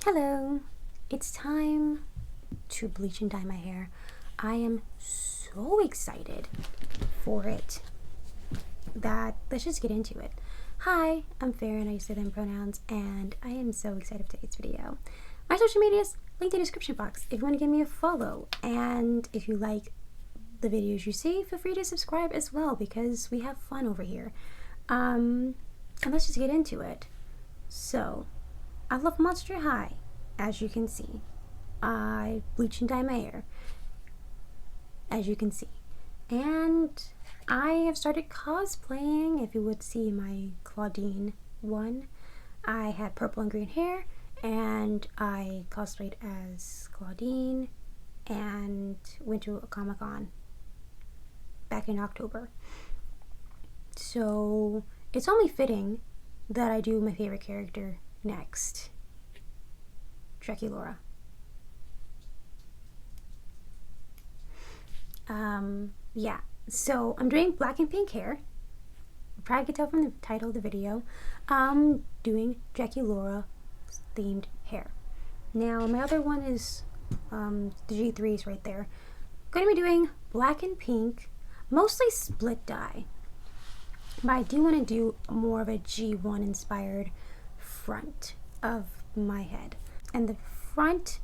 Hello, it's time to bleach and dye my hair. I am so excited for it that let's just get into it. Hi, I'm Fair and I use they them pronouns, and I am so excited for today's video. My social medias linked in the description box if you want to give me a follow, and if you like the videos you see, feel free to subscribe as well because we have fun over here. And let's just get into it. So, I love Monster High, as you can see. I bleach and dye my hair, as you can see. And I have started cosplaying, if you would see my Claudine one. I had purple and green hair, and I cosplayed as Claudine and went to a Comic-Con back in October. So it's only fitting that I do my favorite character next, Draculaura. Yeah, so I'm doing black and pink hair. You probably can tell from the title of the video. I'm doing Draculaura themed hair. Now my other one is the G3s right there. Going to be doing black and pink, mostly split dye. But I do want to do more of a G1 inspired front of my head. And the front,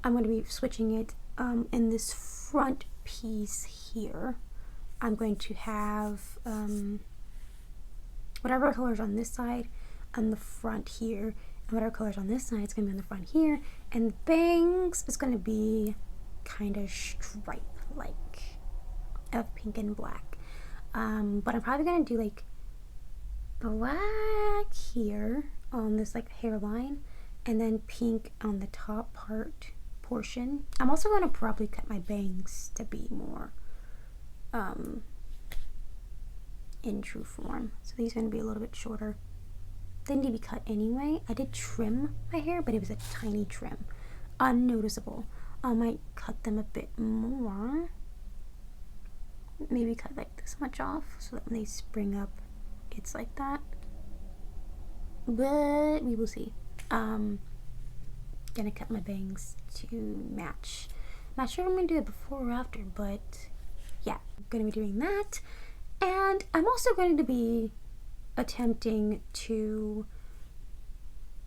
I'm going to be switching it in this front piece here. I'm going to have whatever colors on this side on the front here, and whatever colors on this side is going to be on the front here. And the bangs is going to be kind of stripe-like of pink and black. But I'm probably going to do like black here on this like hairline, and then pink on the top portion. I'm also going to probably cut my bangs to be more in true form. So these are going to be a little bit shorter. They need to be cut anyway. I did trim my hair, but it was a tiny trim. Unnoticeable. I might cut them a bit more. Maybe cut like this much off so that when they spring up, it's like that. But we will see. Gonna cut my bangs to match. Not sure if I'm gonna do it before or after, but yeah, I'm gonna be doing that. And I'm also going to be attempting to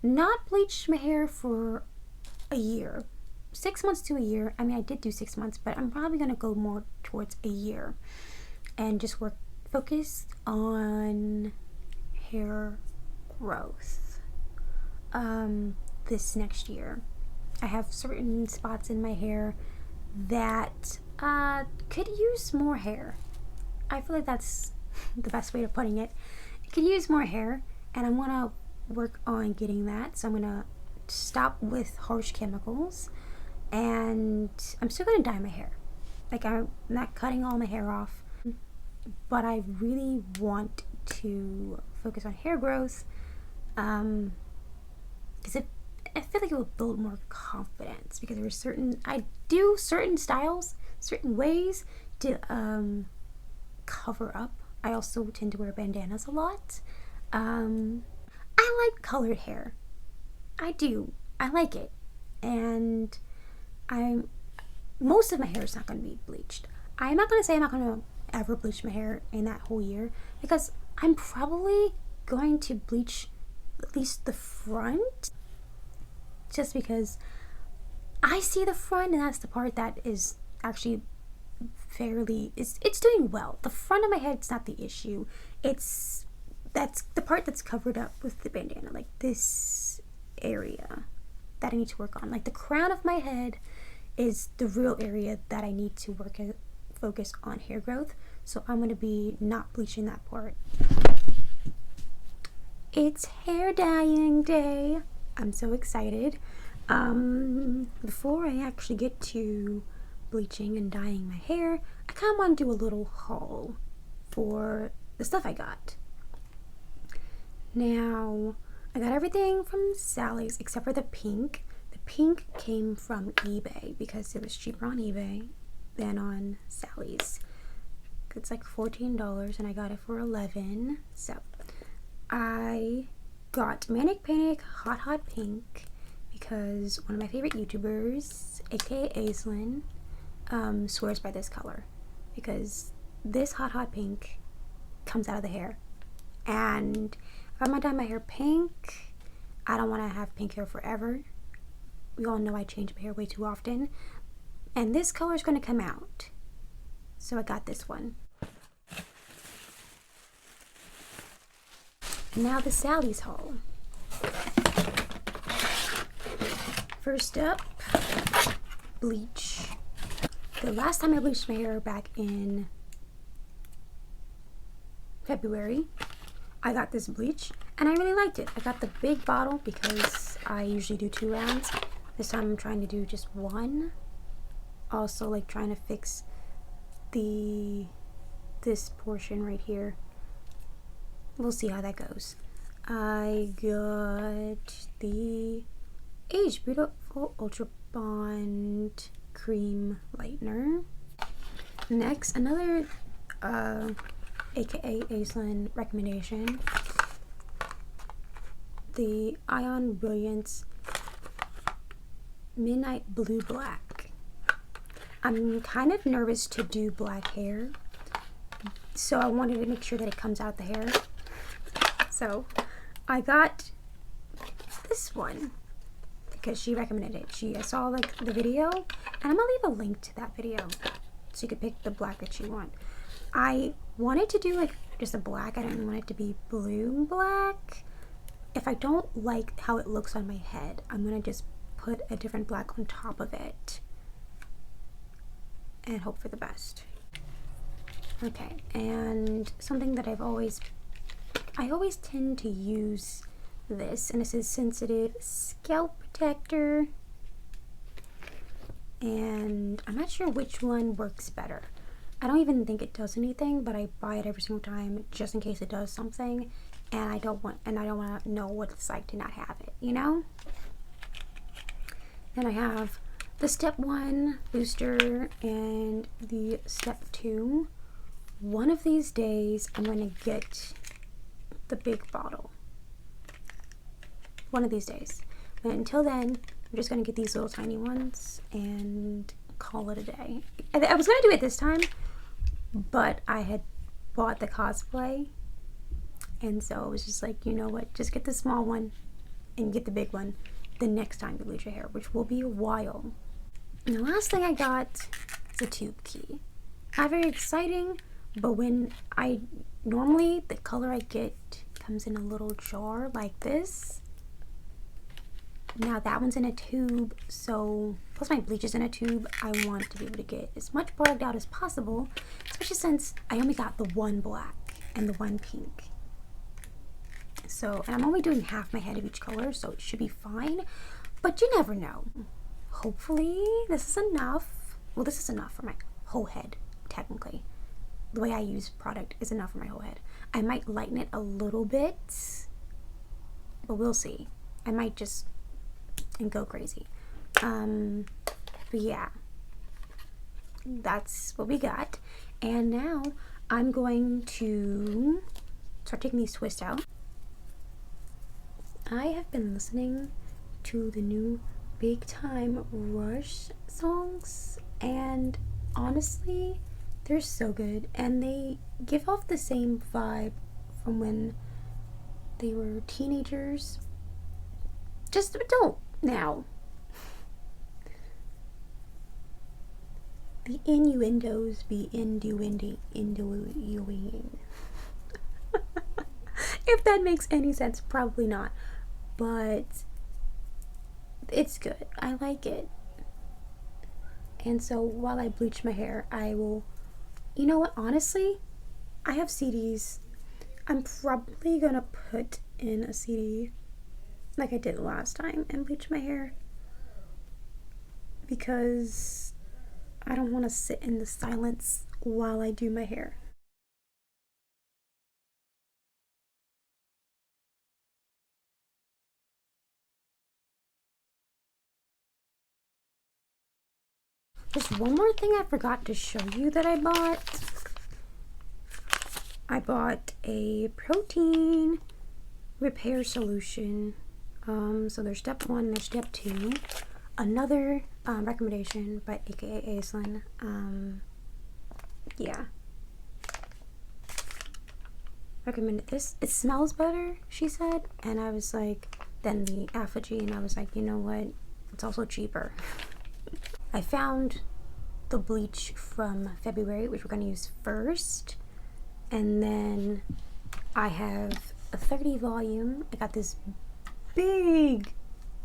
not bleach my hair for a year. 6 months to a year. I mean, I did do 6 months, but I'm probably gonna go more towards a year and just focus on hair growth this next year. I have certain spots in my hair that could use more hair. I feel like that's the best way of putting it. It could use more hair, and I want to work on getting that. So I'm going to stop with harsh chemicals, and I'm still going to dye my hair. Like, I'm not cutting all my hair off, but I really want to focus on hair growth because I feel like it will build more confidence, because I do certain styles, certain ways to cover up. I also tend to wear bandanas a lot. I like colored hair. I do. I like it. And most of my hair is not going to be bleached. I'm not going to say I'm not going to ever bleach my hair in that whole year, because I'm probably going to bleach at least the front, just because I see the front, and that's the part that is actually it's doing well. The front of my head's not the issue. That's the part that's covered up with the bandana, like this area that I need to work on. Like the crown of my head is the real area that I need to focus on hair growth. So I'm going to be not bleaching that part. It's hair dyeing day. I'm so excited. Before I actually get to bleaching and dyeing my hair, I kind of want to do a little haul for the stuff I got. Now, I got everything from Sally's except for the pink. The pink came from eBay because it was cheaper on eBay than on Sally's. It's like $14 and I got it for $11. So I got Manic Panic Hot Hot Pink because one of my favorite YouTubers, aka Aislin, swears by this color, because this hot pink comes out of the hair, and if I'm gonna dye my hair pink, I don't want to have pink hair forever. We all know I change my hair way too often, and this color is going to come out, so I got this one. And now the Sally's haul. First up, Bleach. The last time I bleached my hair back in February, I got this bleach and I really liked it. I got the big bottle because I usually do 2 rounds. This time I'm trying to do just 1. Also, like, trying to fix this portion right here. We'll see how that goes. I got the Age Beautiful Ultra Bond Cream Lightener. Next, another aka Aislin recommendation, the Ion Brilliance Midnight Blue Black. I'm kind of nervous to do black hair, so I wanted to make sure that it comes out the hair. So I got this one because she recommended it. I saw like the video, and I'm gonna leave a link to that video so you could pick the black that you want. I wanted to do like just a black. I didn't want it to be blue black. If I don't like how it looks on my head, I'm gonna just put a different black on top of it and hope for the best. Okay, and something that I always tend to use this, and this is Sensitive Scalp Protector, and I'm not sure which one works better. I don't even think it does anything, but I buy it every single time just in case it does something, and I don't want to know what it's like to not have it, you know? Then I have the Step 1 booster and the Step 2. One of these days I'm going to get the big bottle. One of these days. But until then, I'm just going to get these little tiny ones and call it a day. I was going to do it this time, but I had bought the cosplay, and so it was just like, you know what, just get the small one and get the big one the next time you bleach your hair, which will be a while. And the last thing I got is a tube key. Not very exciting, but normally the color I get comes in a little jar like this. Now that one's in a tube, so plus my bleach is in a tube. I want to be able to get as much product out as possible, especially since I only got the 1 black and the 1 pink. So, and I'm only doing half my head of each color, so it should be fine, but you never know. Hopefully this is enough. Well, this is enough for my whole head, technically. The way I use product is enough for my whole head. I might lighten it a little bit, but we'll see. I might just and go crazy. But yeah, that's what we got. And now I'm going to start taking these twists out. I have been listening to the new Big Time Rush songs, and honestly, they're so good, and they give off the same vibe from when they were teenagers, just adult now. The innuendos be innuendoing. If that makes any sense, probably not, but it's good. I like it. And so while I bleach my hair, I will, you know what, honestly, I have CDs. I'm probably gonna put in a CD like I did last time and bleach my hair, because I don't want to sit in the silence while I do my hair. There's one more thing I forgot to show you that I bought. I bought a protein repair solution So there's step 1, there's step 2. Another recommendation by aka Aislin. Yeah. Recommended this. It smells better, she said. And I was like, than the effigy. And I was like, you know what? It's also cheaper. I found the bleach from February, which we're going to use first. And then I have a 30 volume. I got this big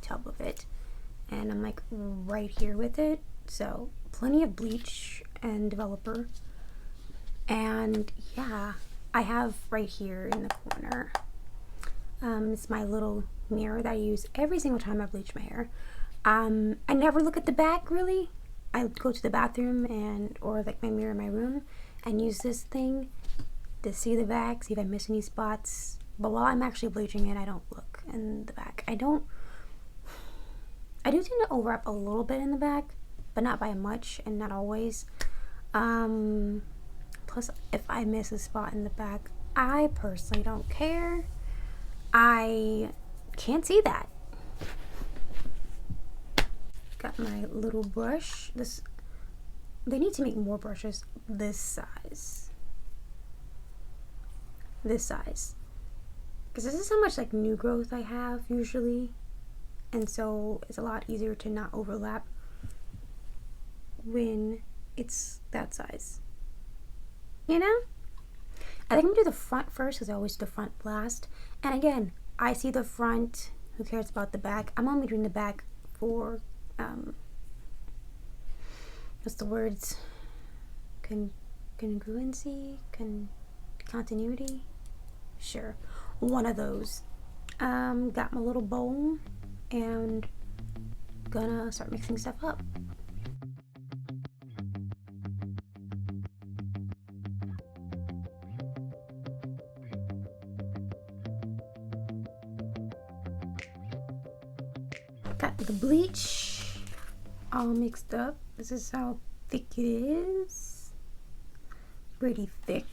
tub of it. And I'm like right here with it. So plenty of bleach and developer. And yeah, I have right here in the corner. It's my little mirror that I use every single time I bleach my hair. I never look at the back really. I go to the bathroom or like my mirror in my room and use this thing to see the back, see if I miss any spots. But while I'm actually bleaching it, I don't look in the back. I do tend to overwrap a little bit in the back, but not by much and not always. Plus, if I miss a spot in the back, I personally don't care. I can't see that. Got my little brush. They need to make more brushes this size. Because this is how much like new growth I have usually. And so it's a lot easier to not overlap when it's that size. You know? I think I'm gonna do the front first because I always do the front last. And again, I see the front. Who cares about the back? I'm only doing the back for what's the words? Congruency? Continuity? Sure. One of those. Got my little bowl and gonna start mixing stuff up. Got the bleach all mixed up. This is how thick it is. Pretty thick.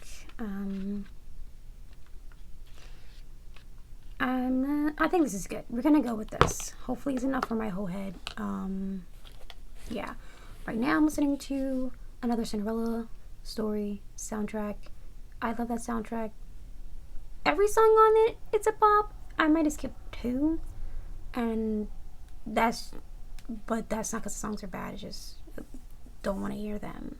I think this is good. We're gonna go with this. Hopefully it's enough for my whole head. Yeah. Right now I'm listening to another Cinderella story soundtrack. I love that soundtrack. Every song on it, it's a bop. I might have skipped 2. And that's not because the songs are bad. It's just don't want to hear them.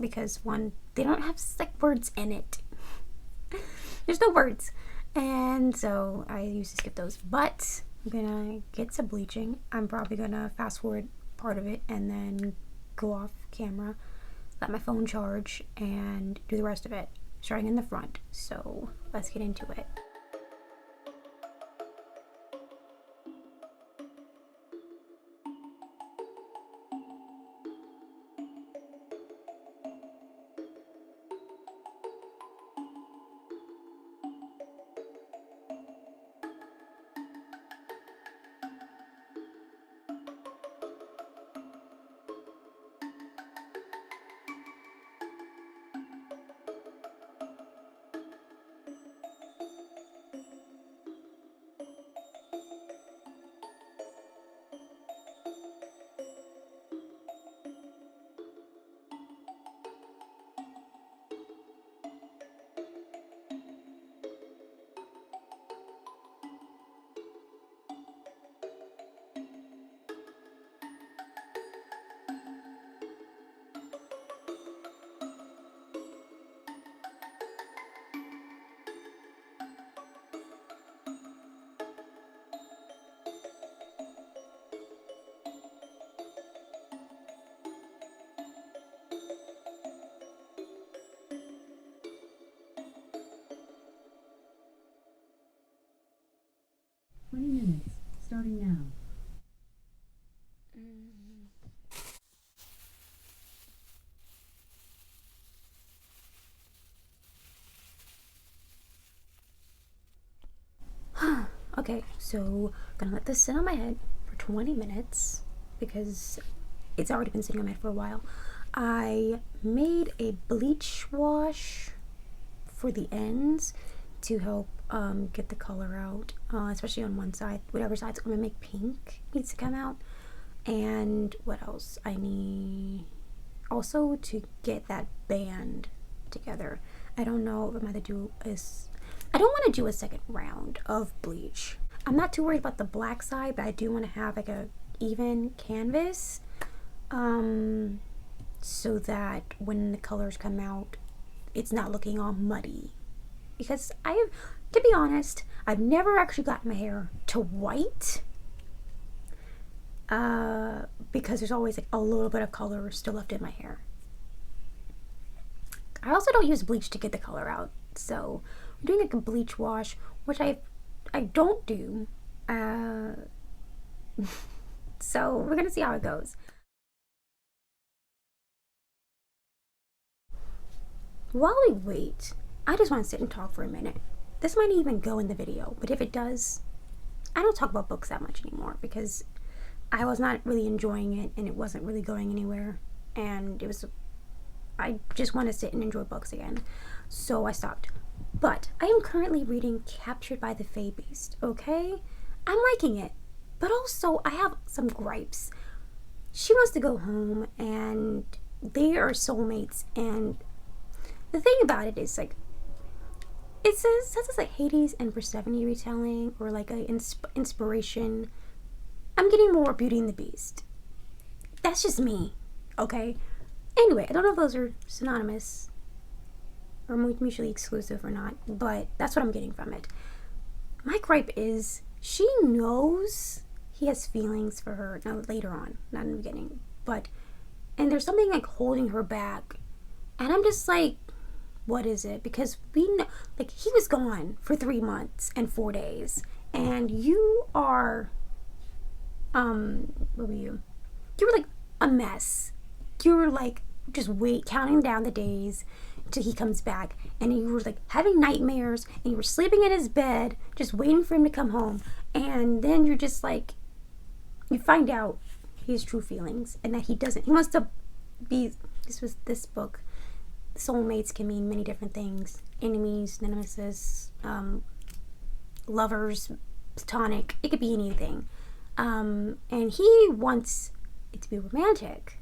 Because one, they don't have like words in it. There's no words. And so I used to skip those. But I'm gonna get to bleaching. I'm probably gonna fast forward part of it and then go off camera, let my phone charge, and do the rest of it, starting in the front. So let's get into it. Minutes, starting now. Okay, so gonna let this sit on my head for 20 minutes because it's already been sitting on my head for a while. I made a bleach wash for the ends to help get the color out, especially on one side. Whatever side's going to make pink needs to come out. And what else? I need also to get that band together. I don't know if I'm going to do is. I don't want to do a second round of bleach. I'm not too worried about the black side, but I do want to have like a even canvas, so that when the colors come out, it's not looking all muddy. Because to be honest, I've never actually gotten my hair to white, because there's always like a little bit of color still left in my hair. I also don't use bleach to get the color out, so I'm doing like a bleach wash, which I don't do. So we're gonna see how it goes. While we wait, I just want to sit and talk for a minute. This might even go in the video, but if it does, I don't talk about books that much anymore because I was not really enjoying it and it wasn't really going anywhere, and I just want to sit and enjoy books again, so I stopped. But I am currently reading Captured by the Fae Beast, okay? I'm liking it, but also I have some gripes. She wants to go home and they are soulmates, and the thing about it is like, it says it's like Hades and Persephone retelling, or like a inspiration. I'm getting more Beauty and the Beast. That's just me, okay? Anyway, I don't know if those are synonymous or mutually exclusive or not, but that's what I'm getting from it. My gripe is she knows he has feelings for her. Now later on, not in the beginning, and there's something like holding her back, and I'm just like, what is it? Because we know, like, he was gone for 3 months and 4 days, and you are, what were you? You were like a mess. You were like just counting down the days till he comes back, and you were like having nightmares, and you were sleeping in his bed just waiting for him to come home, and then you're just like, you find out his true feelings and that he wants to be, this book, soulmates can mean many different things: enemies, nemesis, lovers, platonic, it could be anything, and he wants it to be romantic.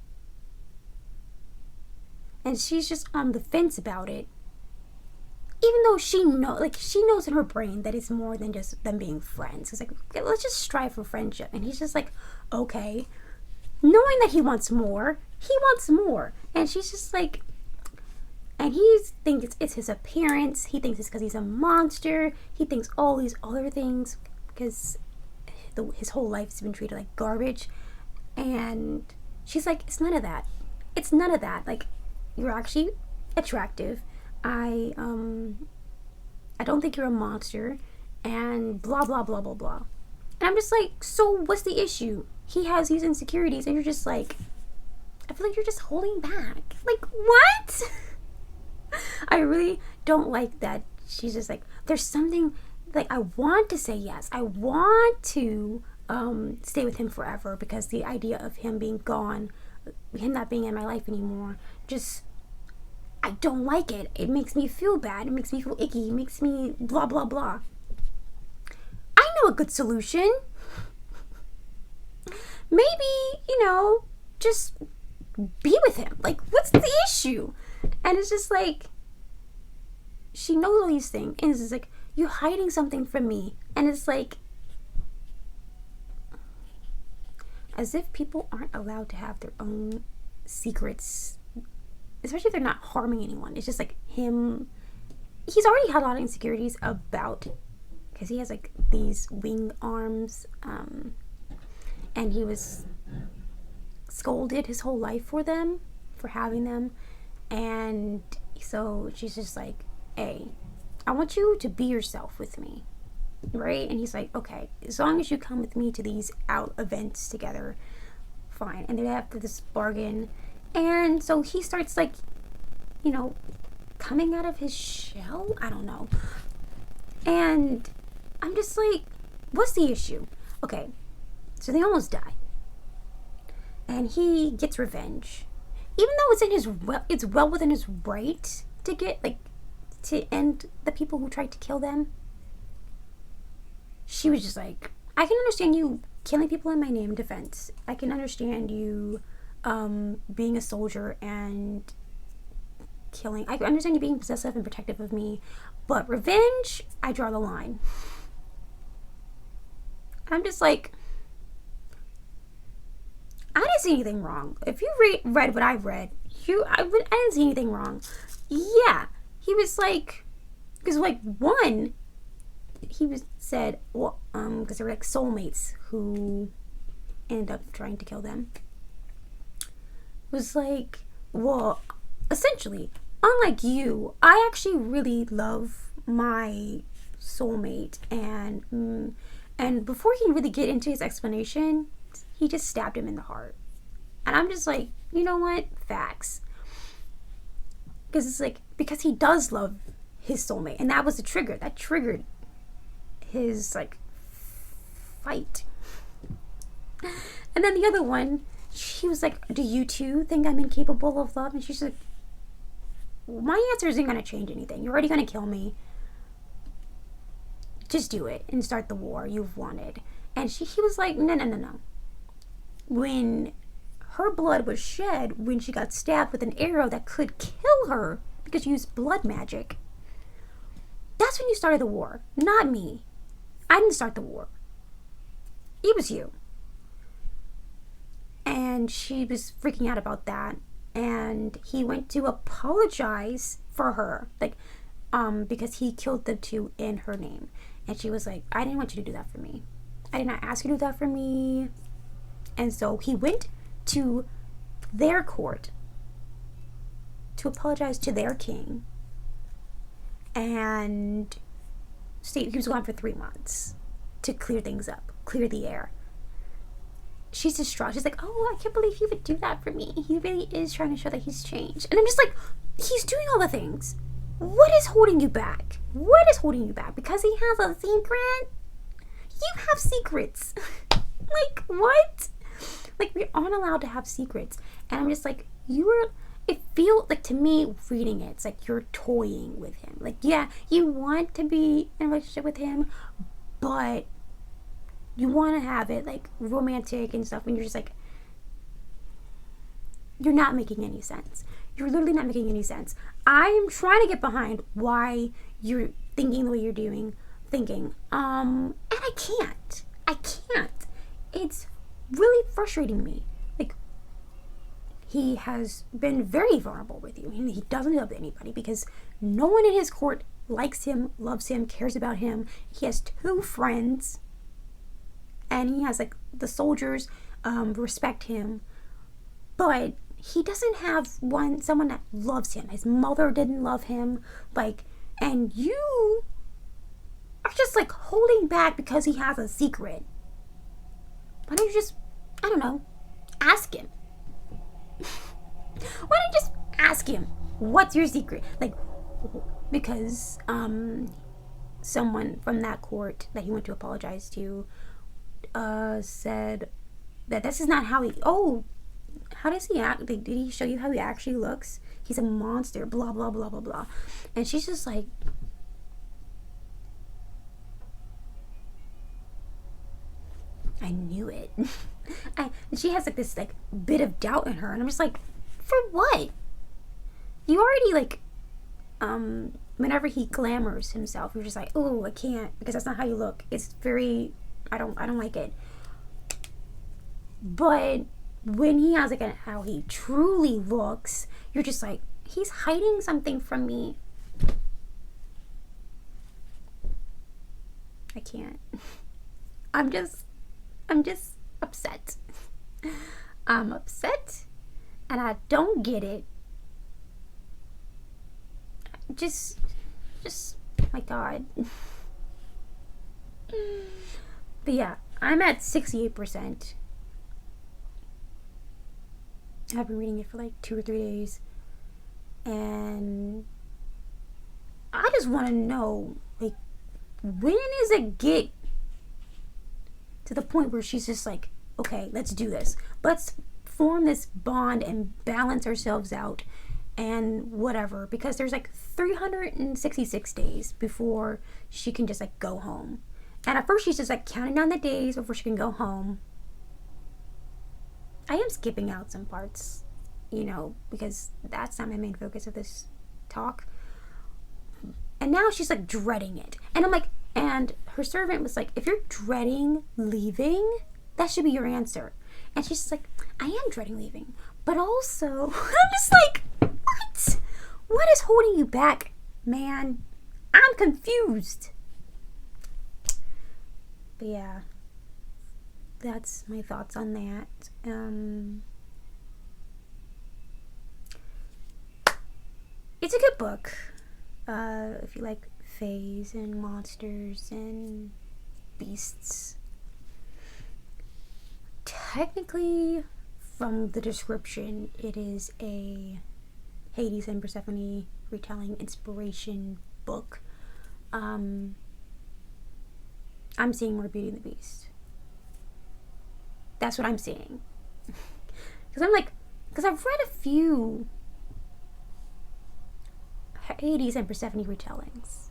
And she's just on the fence about it, even though she knows in her brain that it's more than just them being friends. It's like, okay, let's just strive for friendship. And he's just like, okay, knowing that he wants more, and she's just like, and he thinks it's his appearance. He thinks it's because he's a monster. He thinks all these other things because his whole life's been treated like garbage. And she's like, it's none of that. It's none of that. Like, you're actually attractive. I don't think you're a monster, and blah blah blah blah blah. And I'm just like, so what's the issue? He has these insecurities, and you're just like, I feel like you're just holding back. Like, what? I really don't like that. She's just like, there's something, like, I want to say yes. I want to stay with him forever, because the idea of him being gone, him not being in my life anymore, just, I don't like it. It makes me feel bad. It makes me feel icky. It makes me blah, blah, blah. I know a good solution. Maybe, just be with him. Like, what's the issue? And it's just like, she knows all these things. And it's just like, you're hiding something from me. And it's like, as if people aren't allowed to have their own secrets, especially if they're not harming anyone. It's just like him. He's already had a lot of insecurities about, because he has like these wing arms, and he was scolded his whole life for having them. And so she's just like, hey, I want you to be yourself with me, right? And he's like, okay, as long as you come with me to these out events together, fine. And they have this bargain. And so he starts like, coming out of his shell. I don't know. And I'm just like, what's the issue? Okay, so they almost die. And he gets revenge. Even though it's well within his right to get, like, to end the people who tried to kill them. she was just like, I can understand you killing people in my name, defense. I can understand you being a soldier and killing. I understand you being possessive and protective of me, but revenge, I draw the line. I'm just like, I didn't see anything wrong. If you read what I've read, I didn't see anything wrong. Yeah, he was like, because like one, he was said, well, because they were like soulmates who ended up trying to kill them. Was like, well, essentially, unlike you, I actually really love my soulmate, and before he really get into his explanation, he just stabbed him in the heart. And I'm just like, you know what? Facts. Because it's like, because he does love his soulmate, and that was the trigger. That triggered his like fight. And then the other one, she was like, do you too think I'm incapable of love? And she's like, my answer isn't going to change anything. You're already going to kill me. Just do it and start the war you've wanted. And he was like, no. When her blood was shed, when she got stabbed with an arrow that could kill her because she used blood magic, that's when you started the war. Not me. I didn't start the war. It was you. And she was freaking out about that. And he went to apologize for her. Like, because he killed the two in her name. And she was like, I didn't want you to do that for me. I did not ask you to do that for me. And so he went to their court to apologize to their king. And he was gone for 3 months to clear things up, clear the air. She's distraught. She's like, oh, I can't believe he would do that for me. He really is trying to show that he's changed. And I'm just like, he's doing all the things. What is holding you back? What is holding you back? Because he has a secret? You have secrets. Like, what? Like, we aren't allowed to have secrets. And I'm just like, it feels like, to me, reading it, it's like you're toying with him. Like, yeah, you want to be in a relationship with him, but you want to have it like romantic and stuff, and you're just like, you're not making any sense. You're literally not making any sense. I am trying to get behind why you're thinking the way you're thinking. And I can't. It's really frustrating me. Like, he has been very vulnerable with you. He doesn't love anybody because no one in his court likes him, loves him, cares about him. He has 2 friends. And he has, like, the soldiers respect him. But he doesn't have someone that loves him. His mother didn't love him. Like, and you are just, like, holding back because he has a secret. Why don't you just, I don't know, ask him? Why don't you just ask him, what's your secret? Like, because someone from that court that he went to apologize to said that this is not how how does he act? Like, did he show you how he actually looks? He's a monster, blah, blah, blah, blah, blah. And she's just like, I knew it. And she has like this like bit of doubt in her, and I'm just like, for what? You already like, whenever he glamours himself, you're just like, oh, I can't, because that's not how you look. It's very, I don't like it. But when he has like how he truly looks, you're just like, he's hiding something from me. I can't. I'm just upset. I'm upset, and I don't get it. Just, my God. But yeah, I'm at 68%. I've been reading it for like 2 or 3 days, and I just want to know, like, when does it get to the point where she's just like, okay, let's do this. Let's form this bond and balance ourselves out and whatever, because there's like 366 days before she can just like go home. And at first she's just like counting down the days before she can go home. I am skipping out some parts, you know, because that's not my main focus of this talk. And now she's like dreading it. And I'm like, and her servant was like, if you're dreading leaving, that should be your answer. And she's just like, I am dreading leaving. But also, I'm just like, what? What is holding you back, man? I'm confused. But yeah, that's my thoughts on that. It's a good book. If you like fays and monsters and beasts. Technically, from the description, it is a Hades and Persephone retelling inspiration book. I'm seeing more Beauty and the Beast. That's what I'm seeing. Because I've read a few Hades and Persephone retellings.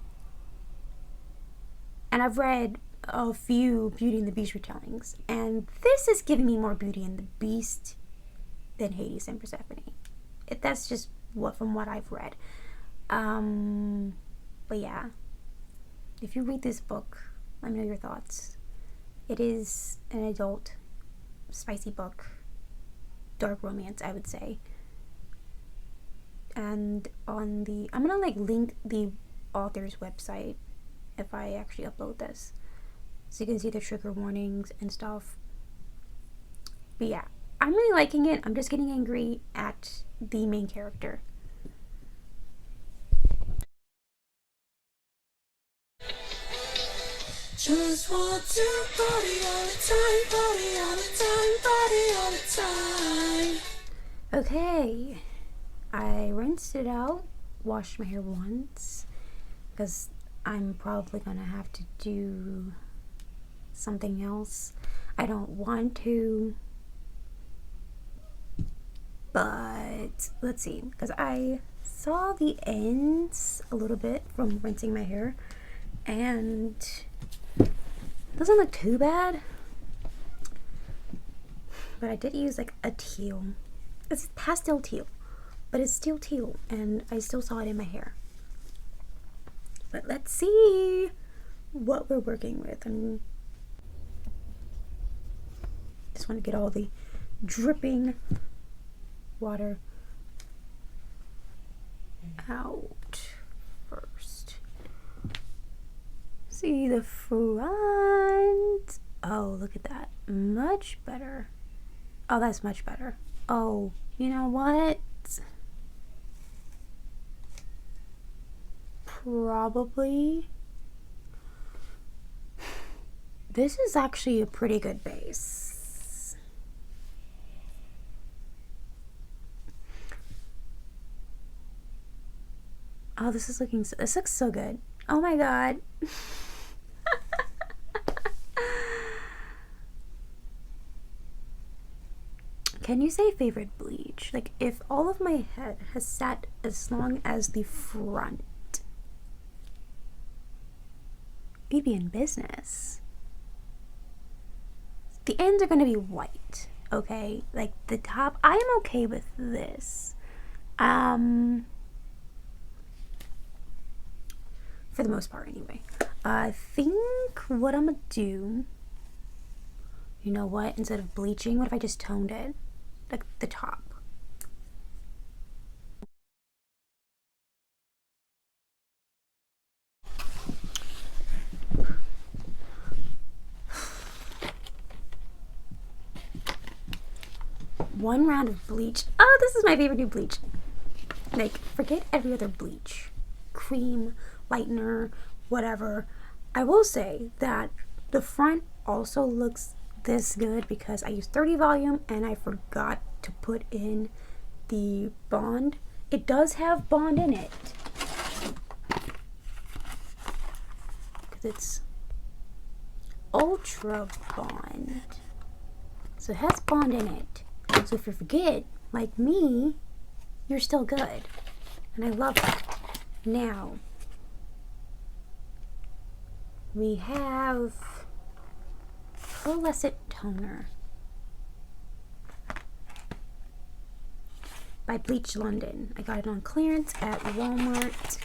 And I've read a few Beauty and the Beast retellings. And this is giving me more Beauty and the Beast than Hades and Persephone. That's just from what I've read. But yeah. If you read this book, let me know your thoughts. It is an adult, spicy book. Dark romance, I would say. And I'm gonna like link the author's website if I actually upload this, so you can see the trigger warnings and stuff. But yeah, I'm really liking it. I'm just getting angry at the main character. Just want to party all the time, party all the time, party all the time. Okay, I rinsed it out, washed my hair once, because I'm probably gonna have to do something else. I don't want to, but let's see, because I saw the ends a little bit from rinsing my hair, and it doesn't look too bad. But I did use like a teal. It's pastel teal, but it's still teal, and I still saw it in my hair. But let's see what we're working with. I just want to get all the dripping water out first. See the front. Oh, look at that. Much better. Oh, that's much better. Oh, you know what? Probably. This is actually a pretty good base. Oh, this looks so good. Oh my god. Can you say favorite bleach? Like, if all of my head has sat as long as the front, we'd be in business. The ends are going to be white, okay? Like, the top, I am okay with this. For the most part, anyway. I think what I'm going to do, you know what? Instead of bleaching, what if I just toned it? Like, the top. One round of bleach. Oh, this is my favorite new bleach. Like, forget every other bleach. Cream, lightener, whatever. I will say that the front also looks this good because I used 30 volume and I forgot to put in the bond. It does have bond in it. Because it's ultra bond. So it has bond in it. So if you forget, like me, you're still good. And I love that. Now, we have Pearlescent Toner by Bleach London. I got it on clearance at Walmart.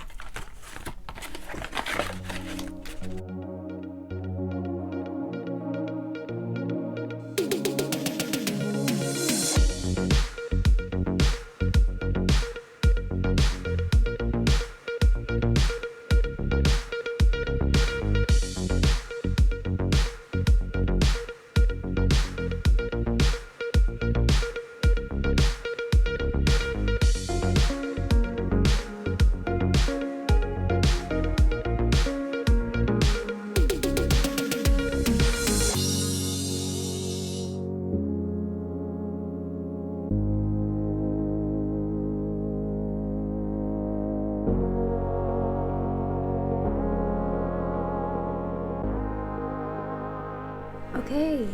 Okay,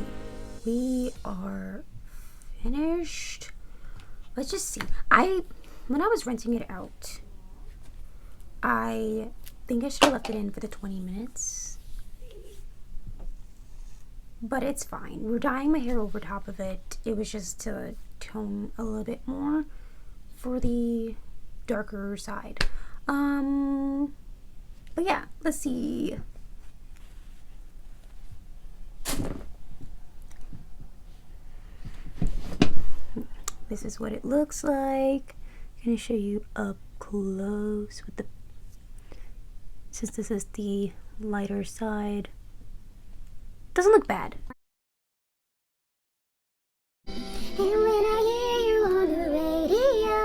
we are finished. Let's just see. When I was renting it out, I think I should have left it in for the 20 minutes. But it's fine. We're dyeing my hair over top of it. It was just to tone a little bit more for the darker side. But yeah, let's see. This is what it looks like. I'm gonna show you up close with since this is the lighter side. Doesn't look bad. And when I hear you on the radio,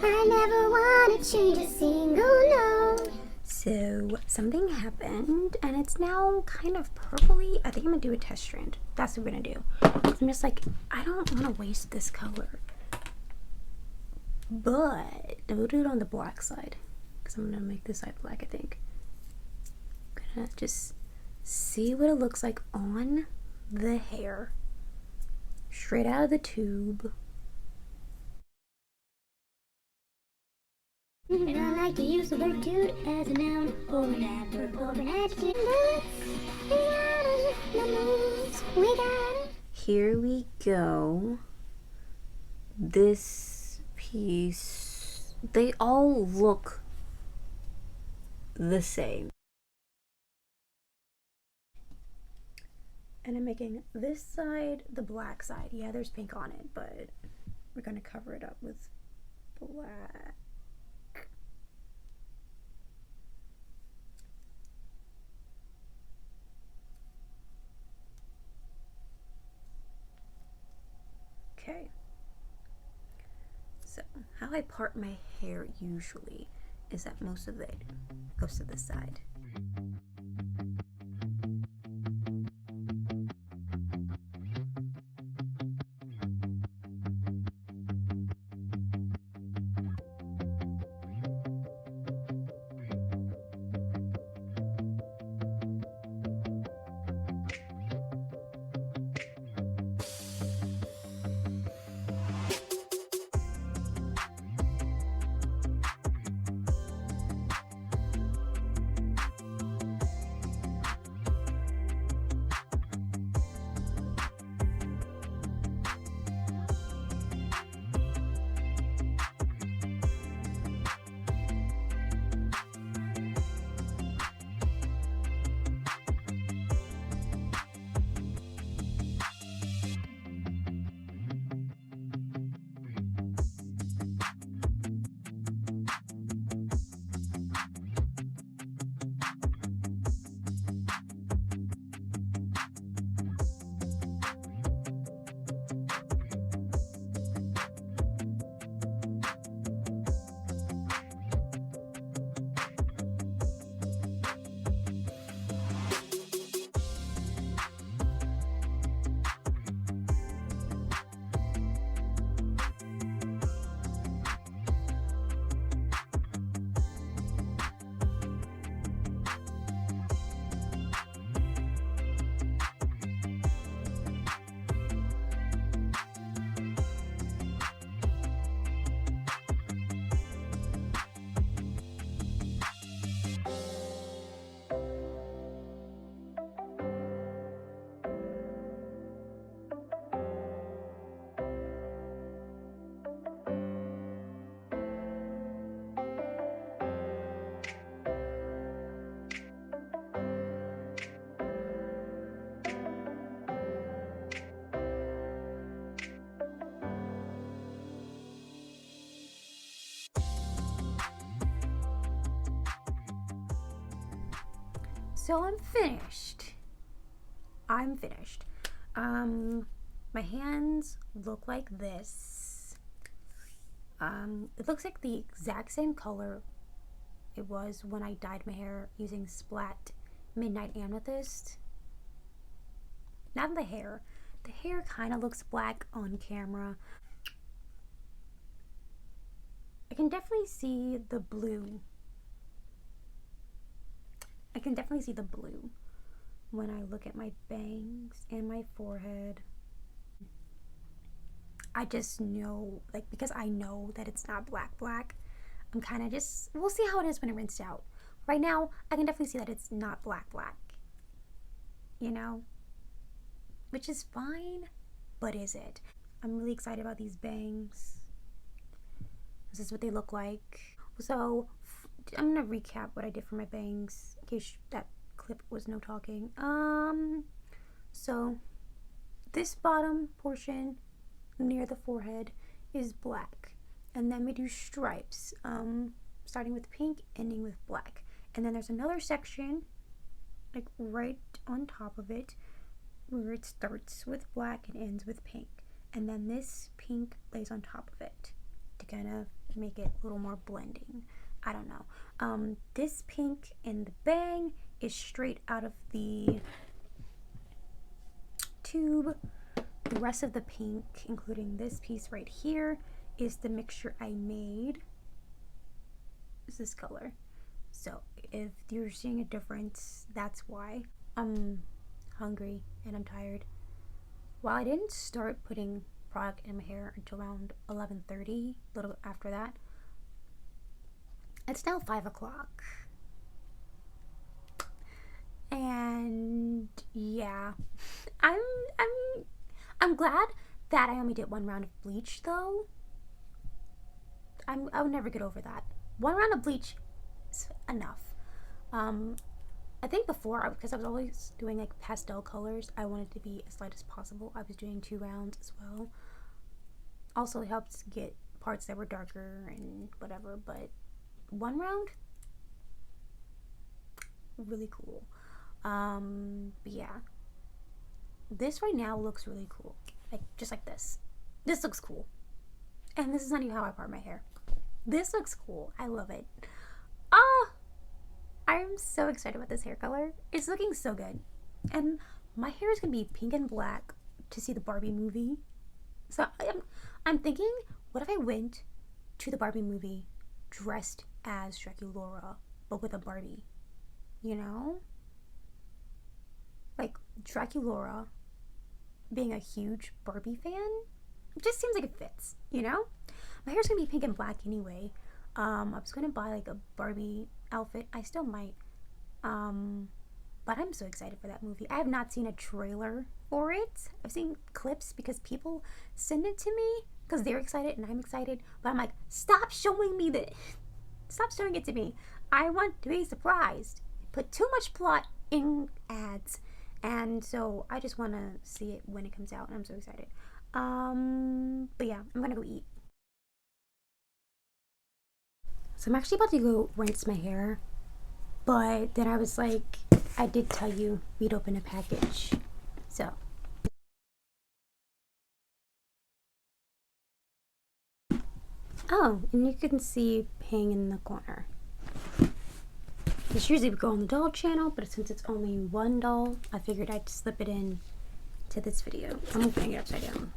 I never want to change a single note. So something happened and it's now kind of purpley. I think I'm gonna do a test strand. That's what we're gonna do. I'm just like, I don't want to waste this color, but we'll do it on the black side because I'm gonna make this side black. I think I'm gonna just see what it looks like on the hair, straight out of the tube. And I like to use the word dude as a noun or an adverb or an adjective. We got it. Here we go. This piece, they all look the same. And I'm making this side the black side. Yeah, there's pink on it, but we're gonna cover it up with black. Okay. So, how I part my hair usually is that most of it goes to this side. So I'm finished. I'm finished. My hands look like this. It looks like the exact same color it was when I dyed my hair using Splat Midnight Amethyst. Not the hair. The hair kind of looks black on camera. I can definitely see the blue. I can definitely see the blue when I look at my bangs and my forehead. I just know, like, because I know that it's not black, I'm kind of just, we'll see how it is when it rinsed out. Right now, I can definitely see that it's not black, you know? Which is fine, but is it? I'm really excited about these bangs. This is what they look like. So, I'm gonna recap what I did for my bangs, in case that clip was no talking. So, this bottom portion near the forehead is black, and then we do stripes, starting with pink, ending with black, and then there's another section like right on top of it where it starts with black and ends with pink, and then this pink lays on top of it to kind of make it a little more blending. I don't know. This pink in the bang is straight out of the tube. The rest of the pink, including this piece right here, is the mixture I made. It's this color. So if you're seeing a difference, that's why. I'm hungry and I'm tired. While I didn't start putting product in my hair until around 11:30, a little after that, it's now 5 o'clock. And yeah, I'm glad that I only did 1 round of bleach though. I would never get over that. 1 round of bleach is enough. I think before, because I was always doing like pastel colors, I wanted to be as light as possible. I was doing 2 rounds as well. Also, it helps get parts that were darker and whatever, but 1 round, really cool. But yeah, this right now looks really cool, like just like this. This looks cool, and this is not even how I part my hair. This looks cool. I love it. I'm so excited about this hair color. It's looking so good, and my hair is gonna be pink and black to see the Barbie movie. So I'm thinking, what if I went to the Barbie movie dressed as Draculaura, but with a Barbie? You know? Like, Draculaura being a huge Barbie fan, it just seems like it fits, you know? My hair's gonna be pink and black anyway. I was gonna buy like a Barbie outfit. I still might. But I'm so excited for that movie. I have not seen a trailer for it. I've seen clips because people send it to me because they're excited and I'm excited. But I'm like, stop showing me that. Stop showing it to me. I want to be surprised. Put too much plot in ads. And so I just want to see it when it comes out. And I'm so excited. But yeah, I'm gonna go eat. So I'm actually about to go rinse my hair, but then I was like, I did tell you we'd open a package. So. Oh, and you can see Ping in the corner. This usually would go on the doll channel, but since it's only 1 doll, I figured I'd slip it in to this video. I'm opening it upside down.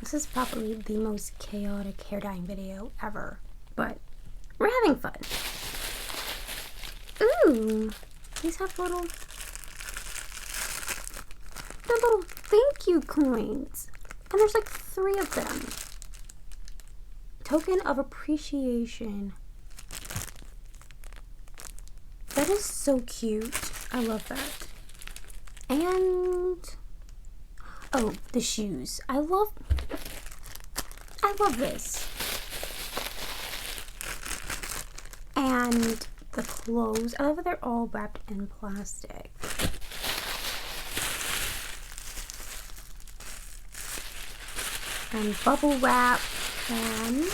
This is probably the most chaotic hair dyeing video ever, but we're having fun. Ooh, these have little thank you coins, and there's like 3 of them. Token of appreciation. That is so cute. I love that. And oh, the shoes. I love this. And the clothes. I love that they're all wrapped in plastic. and bubble wrap them.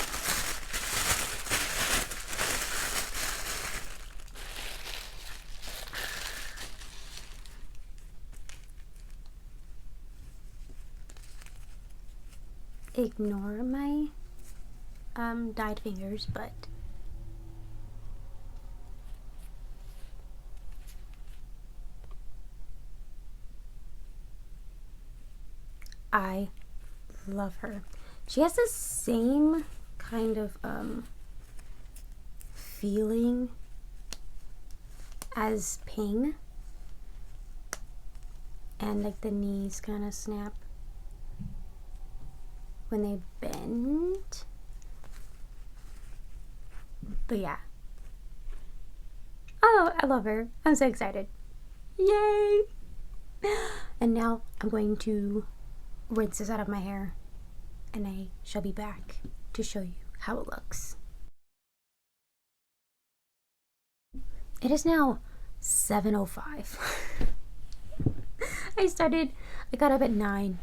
Ignore my dyed fingers, but I love her. She has the same kind of feeling as Ping, and like the knees kind of snap when they bend. But yeah. Oh, I love her. I'm so excited. Yay! And now I'm going to rinse this out of my hair, and I shall be back to show you how it looks. It is now 7:05. I got up at 9.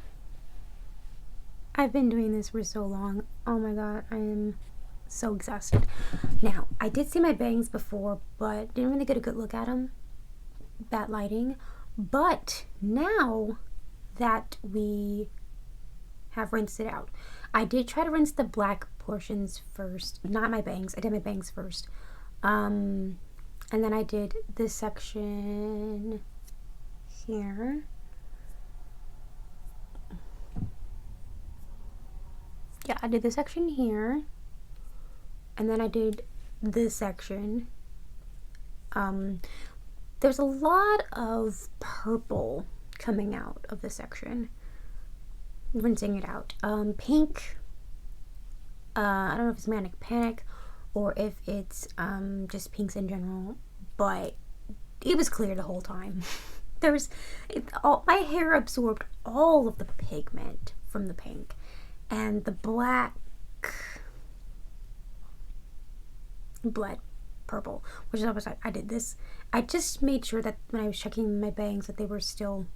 I've been doing this for so long. Oh my god, I am so exhausted. Now, I did see my bangs before, but didn't really get a good look at them. Bad lighting. But now that we have rinsed it out, I did try to rinse the black portions first. Not my bangs. I did my bangs first. And then I did this section here. Yeah, I did this section here, and then I did this section. There's a lot of purple coming out of this section. Rinsing it out. Pink, I don't know if it's manic panic or if it's just pinks in general, but it was clear the whole time. My hair absorbed all of the pigment from the pink. And the black bled purple, which is almost, I did this. I just made sure that when I was checking my bangs that they were still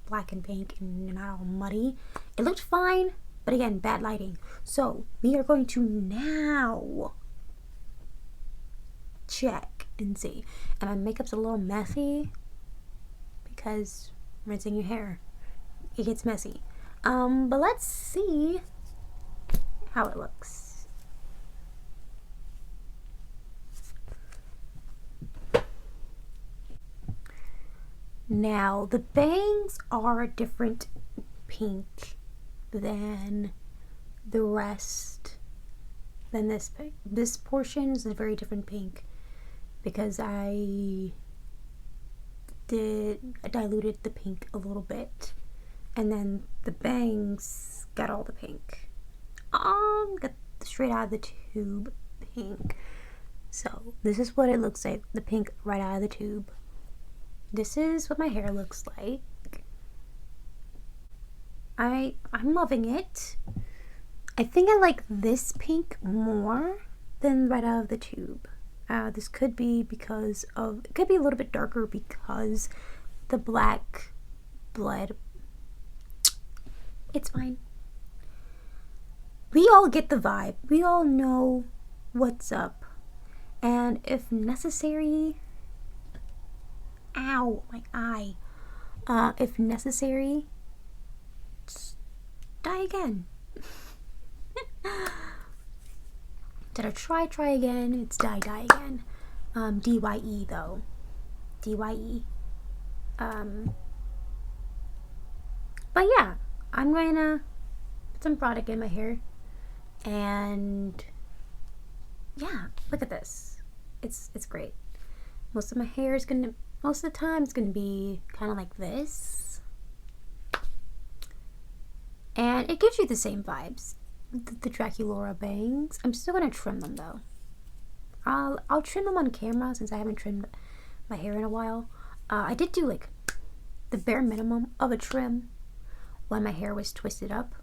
black and pink and not all muddy. It looked fine, but again, bad lighting. So we are going to now check and see. And my makeup's a little messy because rinsing your hair, it gets messy. But let's see how it looks. Now, the bangs are a different pink than the rest. Than this pink. This portion is a very different pink because I diluted the pink a little bit, and then the bangs got all the pink. Got straight out of the tube pink. So this is what it looks like, the pink right out of the tube. This is what my hair looks like. I'm loving it. I think I like this pink more than right out of the tube. This could be because of, it could be a little bit darker because the black bled. It's fine. We all get the vibe. We all know what's up. And if necessary, ow, my eye. If necessary, just dye again. Did I try again? It's dye again. DYE though. DYE. But yeah, I'm going to put some product in my hair. And yeah, look at this. It's great. Most of the time it's gonna be kind of like this. And it gives you the same vibes. The Draculaura bangs. I'm still gonna trim them though. I'll trim them on camera since I haven't trimmed my hair in a while. I did do like the bare minimum of a trim when my hair was twisted up.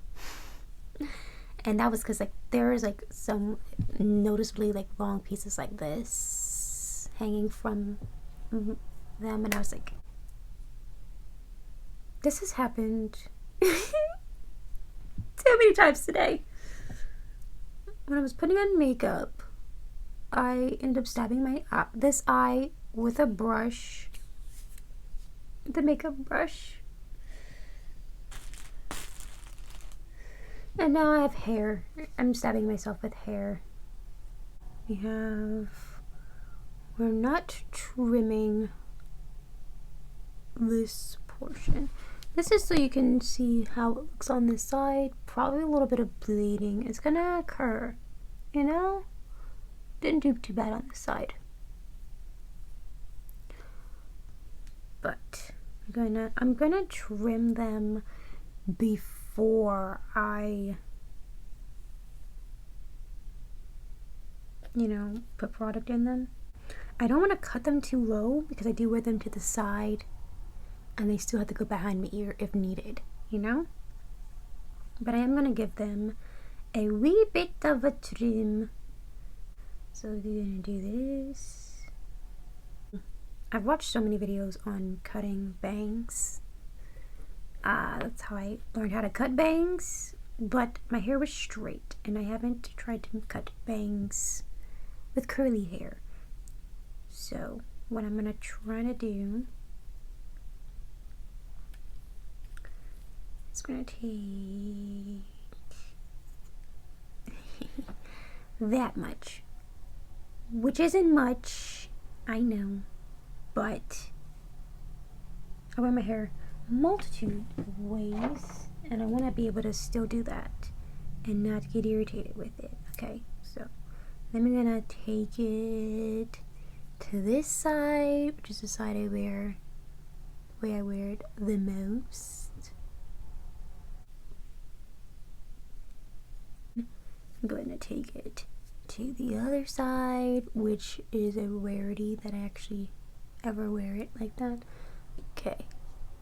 And that was because like there is like some noticeably like long pieces like this hanging from them, and I was like, this has happened to many times today. When I was putting on makeup, I ended up stabbing my this eye with a brush. The makeup brush. And now I have hair. I'm stabbing myself with hair. We're not trimming this portion. This is so you can see how it looks on this side. Probably a little bit of bleeding is gonna occur, you know? Didn't do too bad on this side. But I'm gonna trim them before I, put product in them. I don't want to cut them too low because I do wear them to the side and they still have to go behind my ear if needed, But I am going to give them a wee bit of a trim. So we're going to do this. I've watched so many videos on cutting bangs. That's how I learned how to cut bangs. But my hair was straight and I haven't tried to cut bangs with curly hair. So what I'm going to try to do is going to take that much, which isn't much, I know, but I wear my hair a multitude of ways and I want to be able to still do that and not get irritated with it. Okay, so then I'm gonna take it to this side, which is the side I wear, the way I wear it the most. I'm going to take it to the other side, which is a rarity that I actually ever wear it like that. Okay,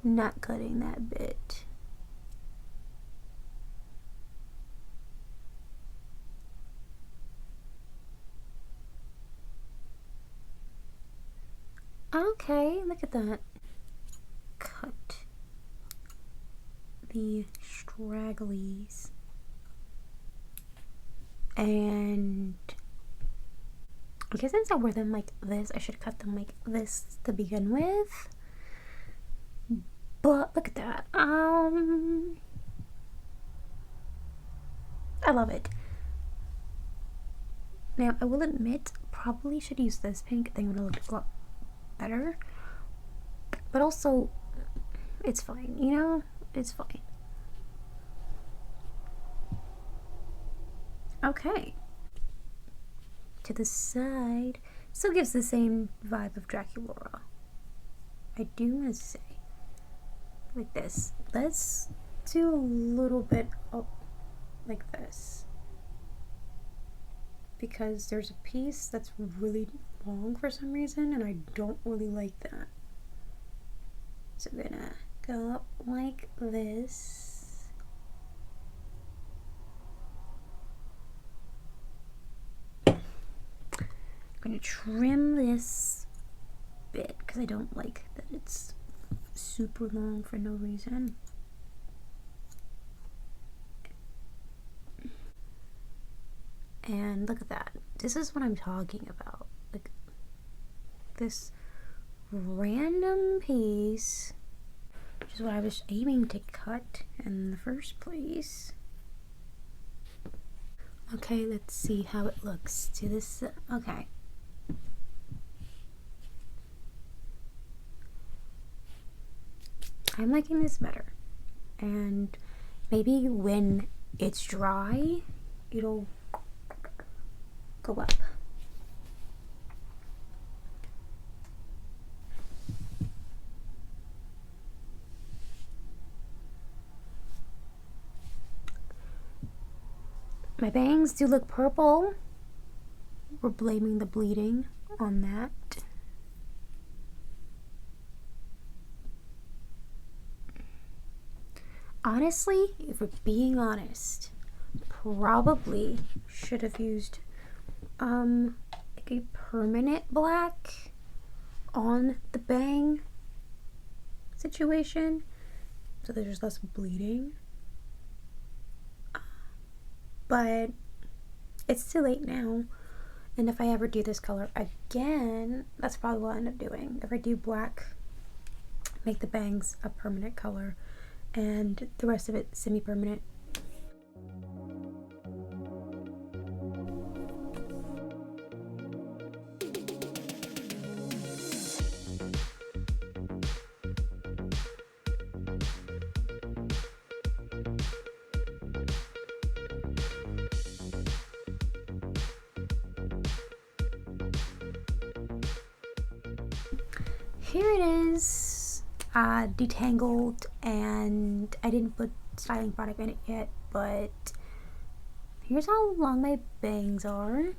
not cutting that bit. Okay, look at that. Cut the stragglies. And I guess since I wear them like this, I should cut them like this to begin with. But look at that. I love it. Now, I will admit, probably should use this pink. I think it would look a lot better. But also, it's fine, It's fine. Okay. To the side. Still gives the same vibe of Draculaura. I do want to say, like this. Let's do a little bit up like this. Because there's a piece that's really long for some reason, and I don't really like that. So I'm gonna go up like this. I'm gonna trim this bit because I don't like that it's super long for no reason. And look at that. This is what I'm talking about. Like this random piece, which is what I was aiming to cut in the first place. Okay, let's see how it looks to this. Okay. I'm liking this better. And maybe when it's dry, it'll go up. My bangs do look purple. We're blaming the bleeding on that. Honestly, if we're being honest, probably should have used like a permanent black on the bang situation so there's less bleeding. but it's too late now. And if I ever do this color again, that's probably what I'll end up doing. If I do black, make the bangs a permanent color and the rest of it semi-permanent. Here it is, detangled, and I didn't put styling product in it yet, but here's how long my bangs are.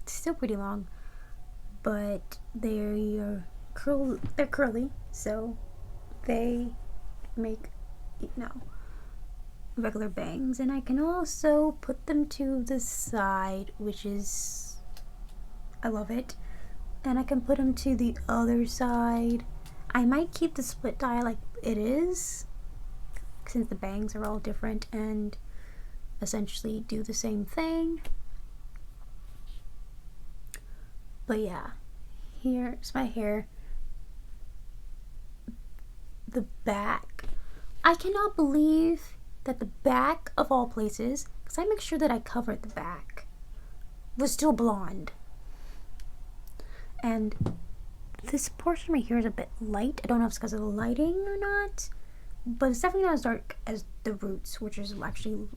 It's still pretty long, but they're curly, so they make, regular bangs. And I can also put them to the side, which is, I love it. And I can put them to the other side. I might keep the split dye like it is, since the bangs are all different and essentially do the same thing. But yeah, here's my hair. The back. I cannot believe that the back of all places, because I make sure that I covered the back, was still blonde. And this portion right here is a bit light. I don't know if it's because of the lighting or not, but it's definitely not as dark as the roots, which is actually,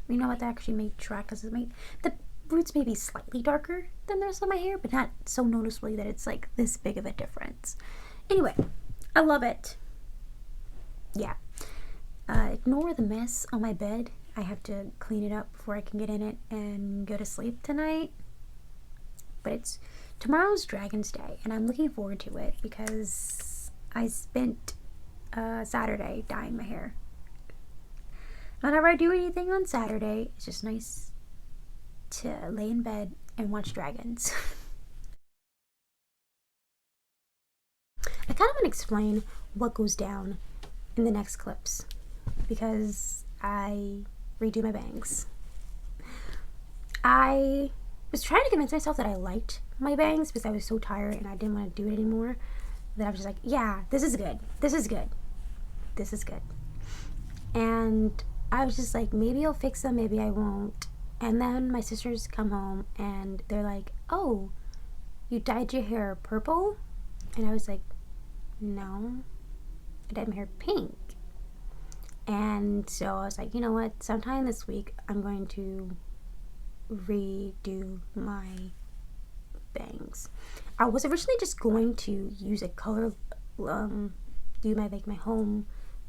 you know what, that actually may track, because the roots may be slightly darker than the rest of my hair, but not so noticeably that it's like this big of a difference. Anyway, I love it. Yeah. Ignore the mess on my bed. I have to clean it up before I can get in it and go to sleep tonight. But tomorrow's Dragon's Day, and I'm looking forward to it because I spent Saturday dyeing my hair. Whenever I do anything on Saturday, it's just nice to lay in bed and watch dragons. I kind of want to explain what goes down in the next clips because I redo my bangs. I was trying to convince myself that I liked my bangs because I was so tired and I didn't want to do it anymore, that I was just like, yeah, this is good, this is good, this is good. And I was just like, maybe I'll fix them, maybe I won't. And then my sisters come home and they're like, oh, you dyed your hair purple? And I was like, no, I dyed my hair pink. And so I was like, you know what, sometime this week I'm going to redo my bangs. I was originally just going to use a color, do my home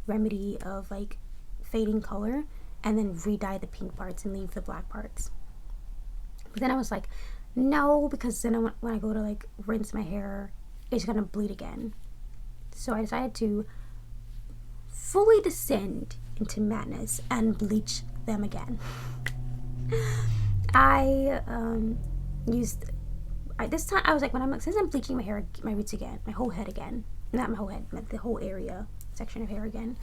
remedy of like fading color and then re-dye the pink parts and leave the black parts. But then I was like, no, because then when I go to like rinse my hair, it's gonna bleed again. So I decided to fully descend into madness and bleach them again. This time I was like, since I'm bleaching my roots again, my whole head again, not my whole head, but the whole section of hair again,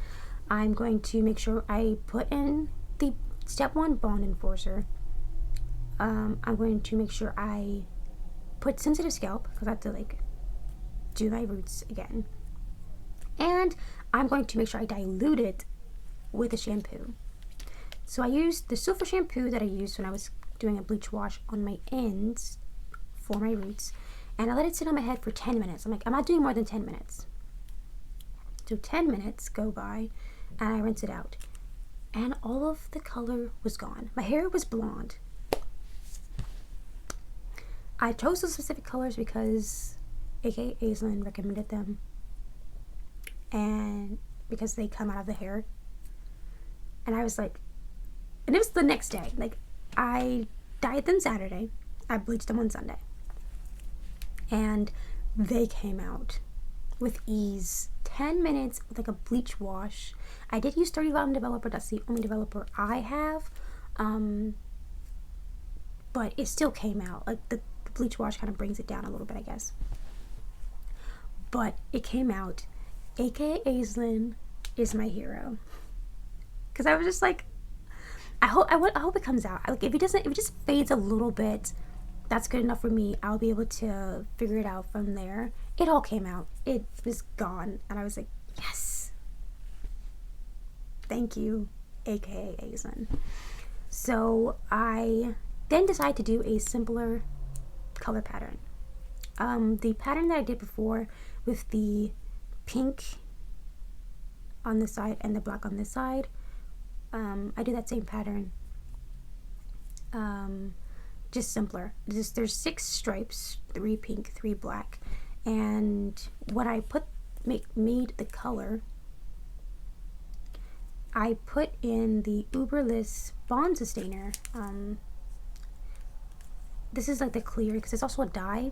I'm going to make sure I put in the step 1 bond enforcer. I'm going to make sure I put sensitive scalp because I have to like do my roots again, and I'm going to make sure I dilute it with a shampoo. So I used the silver shampoo that I used when I was doing a bleach wash on my ends for my roots, and I let it sit on my head for 10 minutes. I'm like, I'm not doing more than 10 minutes. So 10 minutes go by and I rinse it out, and all of the color was gone. My hair was blonde. I chose those specific colors because aka Aislin recommended them, and because they come out of the hair. And I was like, and it was the next day, like I dyed them Saturday, I bleached them on Sunday, and they came out with ease. 10 minutes with like a bleach wash. I did use 30 Volume Developer, that's the only developer I have, but it still came out. Like the bleach wash kind of brings it down a little bit, I guess, but it came out. aka Aislin is my hero, because I was just like, I hope it comes out. Like, if it just fades a little bit, that's good enough for me. I'll be able to figure it out from there. It all came out. It was gone, and I was like, yes. Thank you, aka Aislin. So I then decided to do a simpler color pattern. The pattern that I did before with the pink on this side and the black on this side, I did that same pattern, just simpler. There's 6 stripes, 3 pink, 3 black, and when I made the color, I put in the Uberless Bond Sustainer. This is like the clear, because it's also a dye.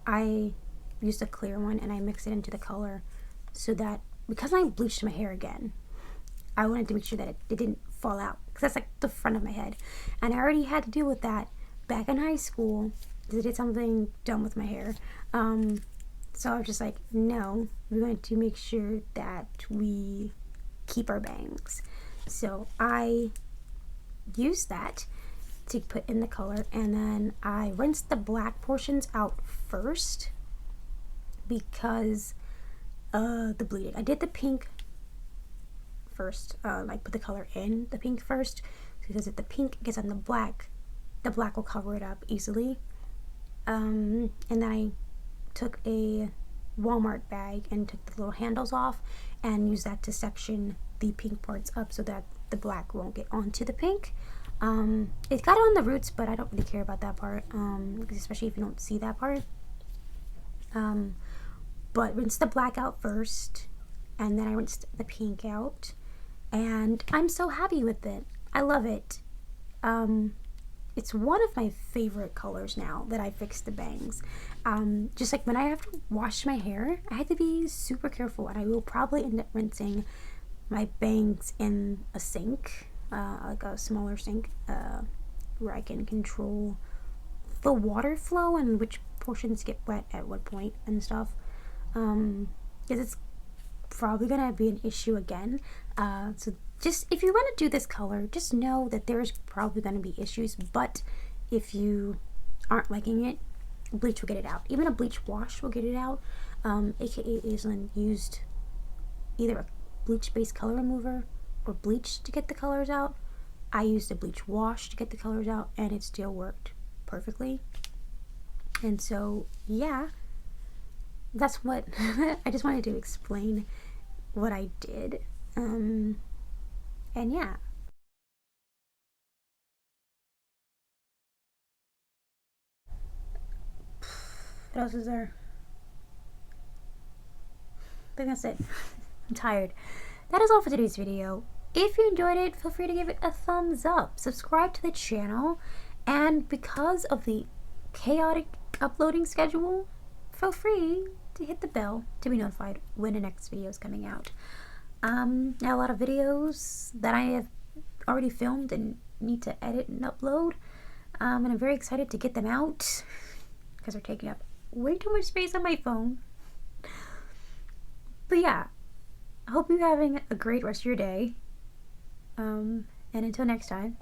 I used a clear one and I mixed it into the color so that, because I bleached my hair again, I wanted to make sure that it didn't fall out, because that's like the front of my head, and I already had to deal with that back in high school because I did something dumb with my hair. So I was just like, no, we're going to make sure that we keep our bangs. So I used that to put in the color, and then I rinsed the black portions out first because the bleeding. I did the pink first, like put the color in the pink first, because if the pink gets on the black will cover it up easily. And then I took a Walmart bag and took the little handles off and used that to section the pink parts up so that the black won't get onto the pink. It got on the roots, but I don't really care about that part, especially if you don't see that part. But rinse the black out first, and then I rinsed the pink out, and I'm so happy with it. I love it. It's one of my favorite colors now that I fixed the bangs. Just like when I have to wash my hair, I had to be super careful, and I will probably end up rinsing my bangs in a sink, like a smaller sink, where I can control the water flow and which portions get wet at what point and stuff. Because it's probably gonna be an issue again. So just, if you want to do this color, just know that there's probably gonna be issues, but if you aren't liking it, bleach will get it out. Even a bleach wash will get it out. AKA Aislin used either a bleach based color remover or bleach to get the colors out. I used a bleach wash to get the colors out, and it still worked perfectly. And so yeah, that's what I just wanted to explain what I did. And yeah, what else is there? I think that's it. I'm tired. That is all for today's video. If you enjoyed it, feel free to give it a thumbs up, subscribe to the channel, and because of the chaotic uploading schedule, feel free to hit the bell to be notified when the next video is coming out. Now, a lot of videos that I have already filmed and need to edit and upload, and I'm very excited to get them out because they're taking up way too much space on my phone. But yeah, I hope you're having a great rest of your day, and until next time,